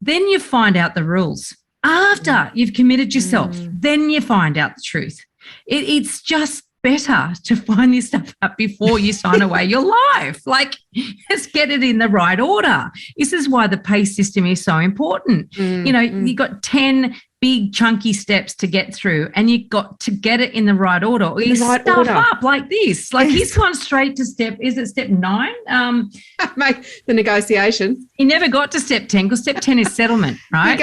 Then you find out the rules. After you've committed yourself, then you find out the truth. It's just better to find this stuff out before you sign away your life. Like, let's get it in the right order. This is why the PACE system is so important. You've got 10 big chunky steps to get through, and you've got to get it in the right order. Or you stuff up like this. Like he's gone straight to step 9? Make the negotiation. He never got to step 10 because step 10 is settlement, right?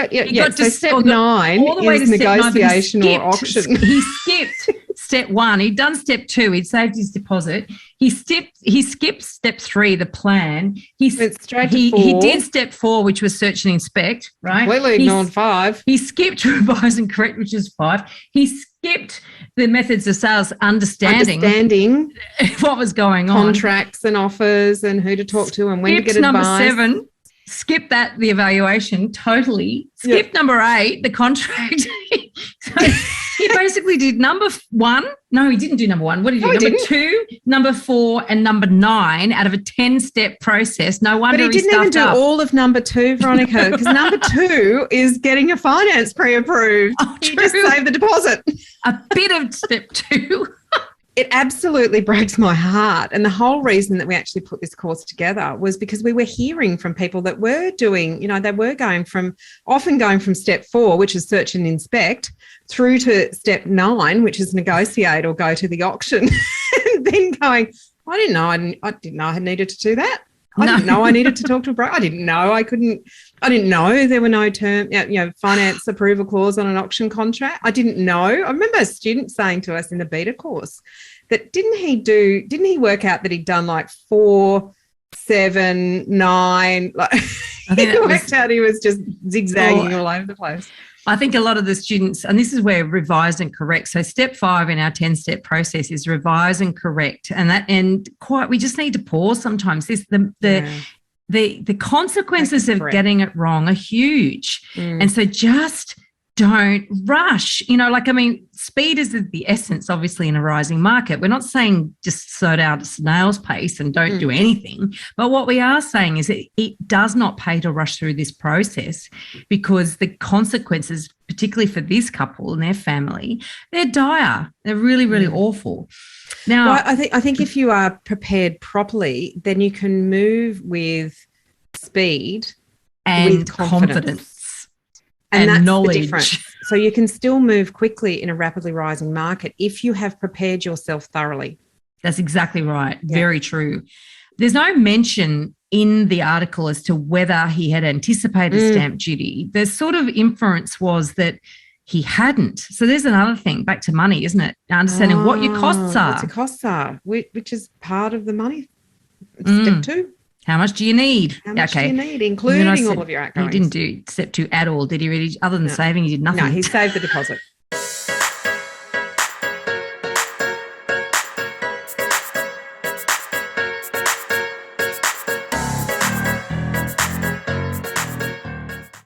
So step 9 all the way is to negotiation or auction. He skipped step 1. He'd done step 2. He'd saved his deposit. He skipped step 3, the plan. He went straight to 4. He did step 4, which was search and inspect, right? Completely ignored 5. He skipped revise and correct, which is 5. He skipped the methods of sales, understanding what was going on. Contracts and offers and who to talk to and when to get number advice. 7. Skip that, the evaluation, totally. Skip number 8, the contract. So he basically did number 1. No, he didn't do number 1. What did he do? Number 2, number 4, and number 9 out of a 10-step process. No wonder But he didn't even do all of number 2, Veronica, because number 2 is getting your finance pre-approved. Oh, you just save the deposit. A bit of step 2. It absolutely breaks my heart. And the whole reason that we actually put this course together was because we were hearing from people that were doing, they were often going from step 4, which is search and inspect, through to step 9, which is negotiate or go to the auction, and then going, I didn't know I needed to do that. I didn't know I needed to talk to a broker. I didn't know I didn't know there were no finance approval clause on an auction contract. I didn't know. I remember a student saying to us in the beta course that didn't he work out that he'd done like 4, 7, 9, like I think he worked out he was just zigzagging all over the place. I think a lot of the students, and this is where revise and correct. So step 5 in our 10-step process is revise and correct. We just need to pause sometimes. The consequences of getting it wrong are huge. And so just don't rush. Speed is the essence, obviously, in a rising market. We're not saying just slow down at snail's pace and don't do anything. But what we are saying is it does not pay to rush through this process, because the consequences, particularly for this couple and their family, they're dire. They're really, really awful. Now, I think if you are prepared properly, then you can move with speed and with confidence. And that's knowledge. The difference. So you can still move quickly in a rapidly rising market if you have prepared yourself thoroughly. That's exactly right. Yeah. Very true. There's no mention in the article as to whether he had anticipated stamp duty. The sort of inference was that he hadn't. So there's another thing, back to money, isn't it? Understanding what your costs are. What your costs are, which is part of the money. Step 2. How much do you need? How much do you need, including all of your outgoings? He didn't do step 2 at all, did he really? Other than saving, he did nothing. No, he saved the deposit.